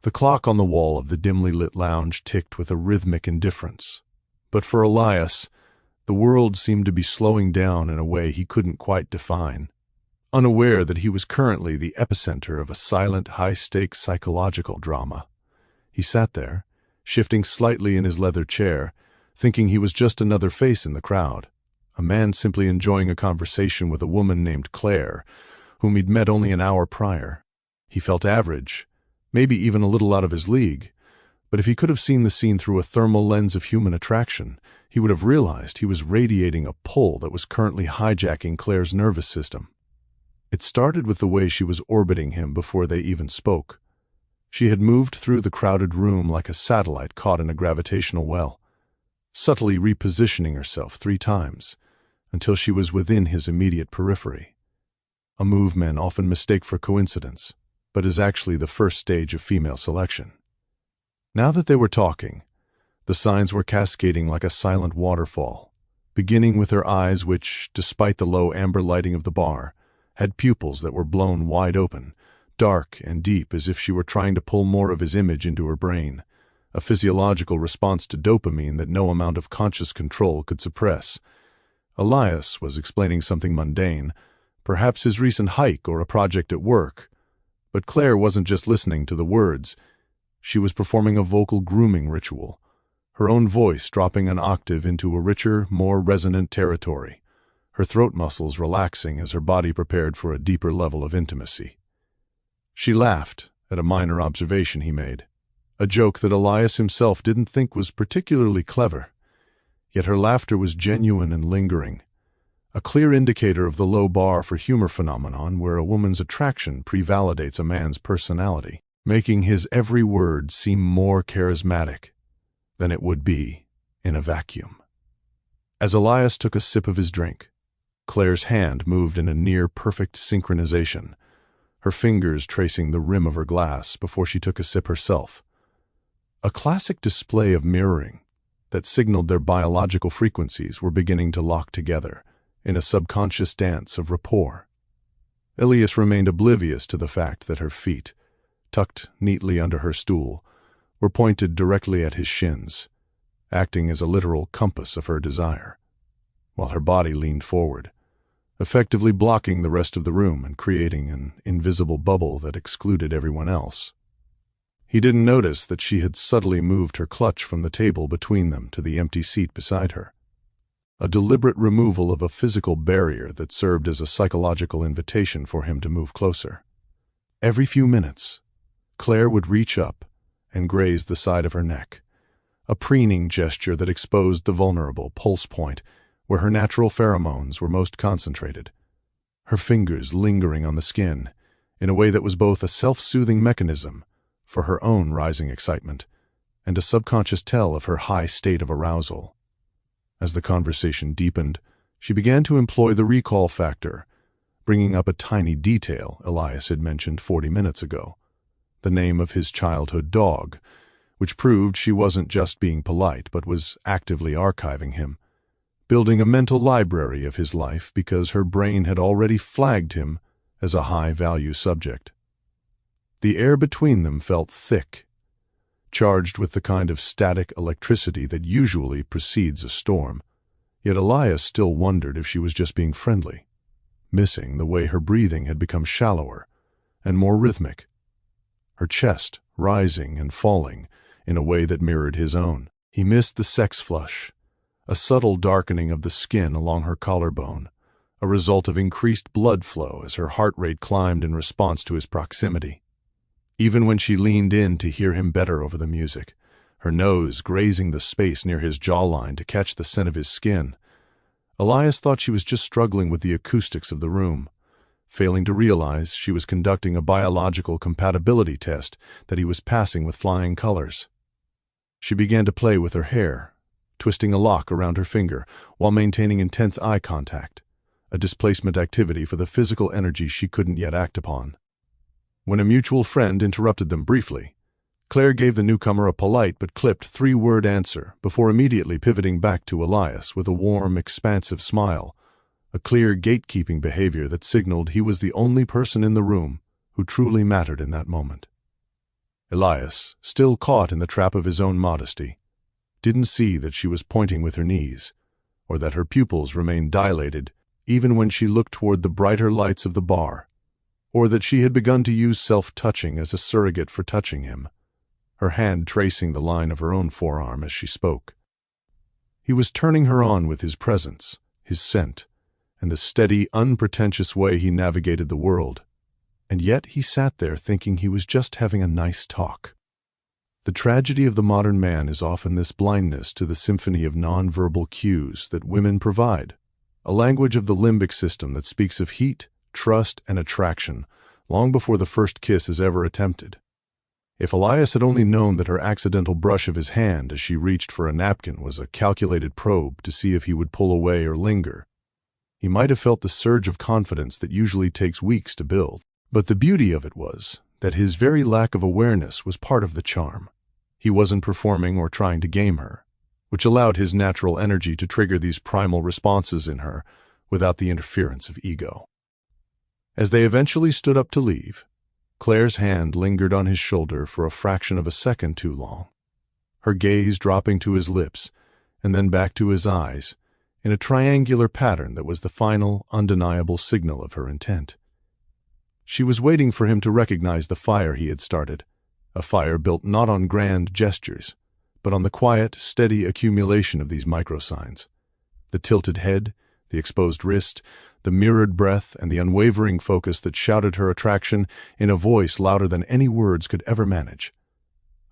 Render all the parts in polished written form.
The clock on the wall of the dimly lit lounge ticked with a rhythmic indifference. But for Elias, the world seemed to be slowing down in a way he couldn't quite define. Unaware that he was currently the epicenter of a silent, high-stakes psychological drama. He sat there, shifting slightly in his leather chair, thinking he was just another face in the crowd, a man simply enjoying a conversation with a woman named Claire, whom he'd met only an hour prior. He felt average, maybe even a little out of his league, but if he could have seen the scene through a thermal lens of human attraction, he would have realized he was radiating a pull that was currently hijacking Claire's nervous system. It started with the way she was orbiting him before they even spoke. She had moved through the crowded room like a satellite caught in a gravitational well, subtly repositioning herself 3 times, until she was within his immediate periphery. A move men often mistake for coincidence, but is actually the first stage of female selection. Now that they were talking, the signs were cascading like a silent waterfall, beginning with her eyes which, despite the low amber lighting of the bar, had pupils that were blown wide open, dark and deep as if she were trying to pull more of his image into her brain, a physiological response to dopamine that no amount of conscious control could suppress. Elias was explaining something mundane, perhaps his recent hike or a project at work, but Claire wasn't just listening to the words. She was performing a vocal grooming ritual, her own voice dropping an octave into a richer, more resonant territory, her throat muscles relaxing as her body prepared for a deeper level of intimacy. She laughed at a minor observation he made, a joke that Elias himself didn't think was particularly clever, yet her laughter was genuine and lingering, a clear indicator of the low bar for humor phenomenon where a woman's attraction pre-validates a man's personality, making his every word seem more charismatic than it would be in a vacuum. As Elias took a sip of his drink, Claire's hand moved in a near-perfect synchronization, her fingers tracing the rim of her glass before she took a sip herself. A classic display of mirroring that signaled their biological frequencies were beginning to lock together in a subconscious dance of rapport. Elias remained oblivious to the fact that her feet, tucked neatly under her stool, were pointed directly at his shins, acting as a literal compass of her desire, while her body leaned forward, effectively blocking the rest of the room and creating an invisible bubble that excluded everyone else. He didn't notice that she had subtly moved her clutch from the table between them to the empty seat beside her, a deliberate removal of a physical barrier that served as a psychological invitation for him to move closer. Every few minutes, Claire would reach up and graze the side of her neck, a preening gesture that exposed the vulnerable pulse point where her natural pheromones were most concentrated, her fingers lingering on the skin in a way that was both a self-soothing mechanism for her own rising excitement and a subconscious tell of her high state of arousal. As the conversation deepened, she began to employ the recall factor, bringing up a tiny detail Elias had mentioned 40 minutes ago, the name of his childhood dog, which proved she wasn't just being polite but was actively archiving him, building a mental library of his life because her brain had already flagged him as a high-value subject. The air between them felt thick, charged with the kind of static electricity that usually precedes a storm, yet Elias still wondered if she was just being friendly, missing the way her breathing had become shallower and more rhythmic, her chest rising and falling in a way that mirrored his own. He missed the sex flush, a subtle darkening of the skin along her collarbone, a result of increased blood flow as her heart rate climbed in response to his proximity. Even when she leaned in to hear him better over the music, her nose grazing the space near his jawline to catch the scent of his skin, Elias thought she was just struggling with the acoustics of the room, failing to realize she was conducting a biological compatibility test that he was passing with flying colors. She began to play with her hair, twisting a lock around her finger while maintaining intense eye contact, a displacement activity for the physical energy she couldn't yet act upon. When a mutual friend interrupted them briefly, Claire gave the newcomer a polite but clipped 3-word answer before immediately pivoting back to Elias with a warm, expansive smile, a clear gatekeeping behavior that signaled he was the only person in the room who truly mattered in that moment. Elias, still caught in the trap of his own modesty, didn't see that she was pointing with her knees, or that her pupils remained dilated even when she looked toward the brighter lights of the bar, or that she had begun to use self-touching as a surrogate for touching him, her hand tracing the line of her own forearm as she spoke. He was turning her on with his presence, his scent, and the steady, unpretentious way he navigated the world, and yet he sat there thinking he was just having a nice talk. The tragedy of the modern man is often this blindness to the symphony of non-verbal cues that women provide, a language of the limbic system that speaks of heat, trust, and attraction long before the first kiss is ever attempted. If Elias had only known that her accidental brush of his hand as she reached for a napkin was a calculated probe to see if he would pull away or linger, he might have felt the surge of confidence that usually takes weeks to build. But the beauty of it was that his very lack of awareness was part of the charm. He wasn't performing or trying to game her, which allowed his natural energy to trigger these primal responses in her without the interference of ego. As they eventually stood up to leave, Claire's hand lingered on his shoulder for a fraction of a second too long, her gaze dropping to his lips and then back to his eyes in a triangular pattern that was the final, undeniable signal of her intent. She was waiting for him to recognize the fire he had started, a fire built not on grand gestures, but on the quiet, steady accumulation of these microsigns. The tilted head, the exposed wrist, the mirrored breath, and the unwavering focus that shouted her attraction in a voice louder than any words could ever manage.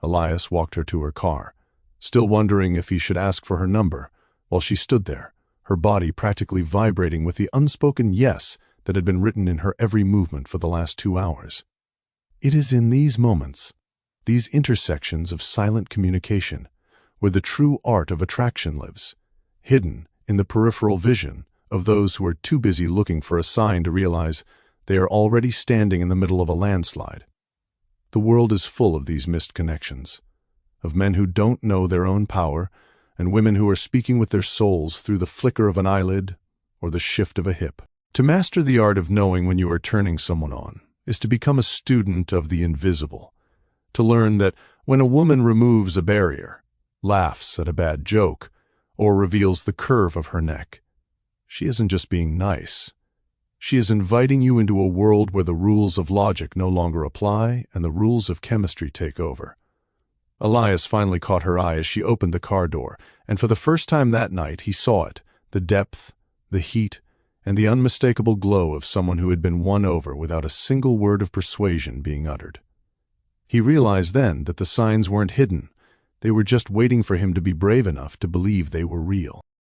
Elias walked her to her car, still wondering if he should ask for her number, while she stood there, her body practically vibrating with the unspoken yes that had been written in her every movement for the last 2 hours. It is in these moments, these intersections of silent communication, where the true art of attraction lives, hidden in the peripheral vision of those who are too busy looking for a sign to realize they are already standing in the middle of a landslide. The world is full of these missed connections, of men who don't know their own power, and women who are speaking with their souls through the flicker of an eyelid or the shift of a hip. To master the art of knowing when you are turning someone on is to become a student of the invisible, to learn that when a woman removes a barrier, laughs at a bad joke, or reveals the curve of her neck, she isn't just being nice. She is inviting you into a world where the rules of logic no longer apply and the rules of chemistry take over. Elias finally caught her eye as she opened the car door, and for the first time that night he saw it, the depth, the heat, and the unmistakable glow of someone who had been won over without a single word of persuasion being uttered. He realized then that the signs weren't hidden. They were just waiting for him to be brave enough to believe they were real.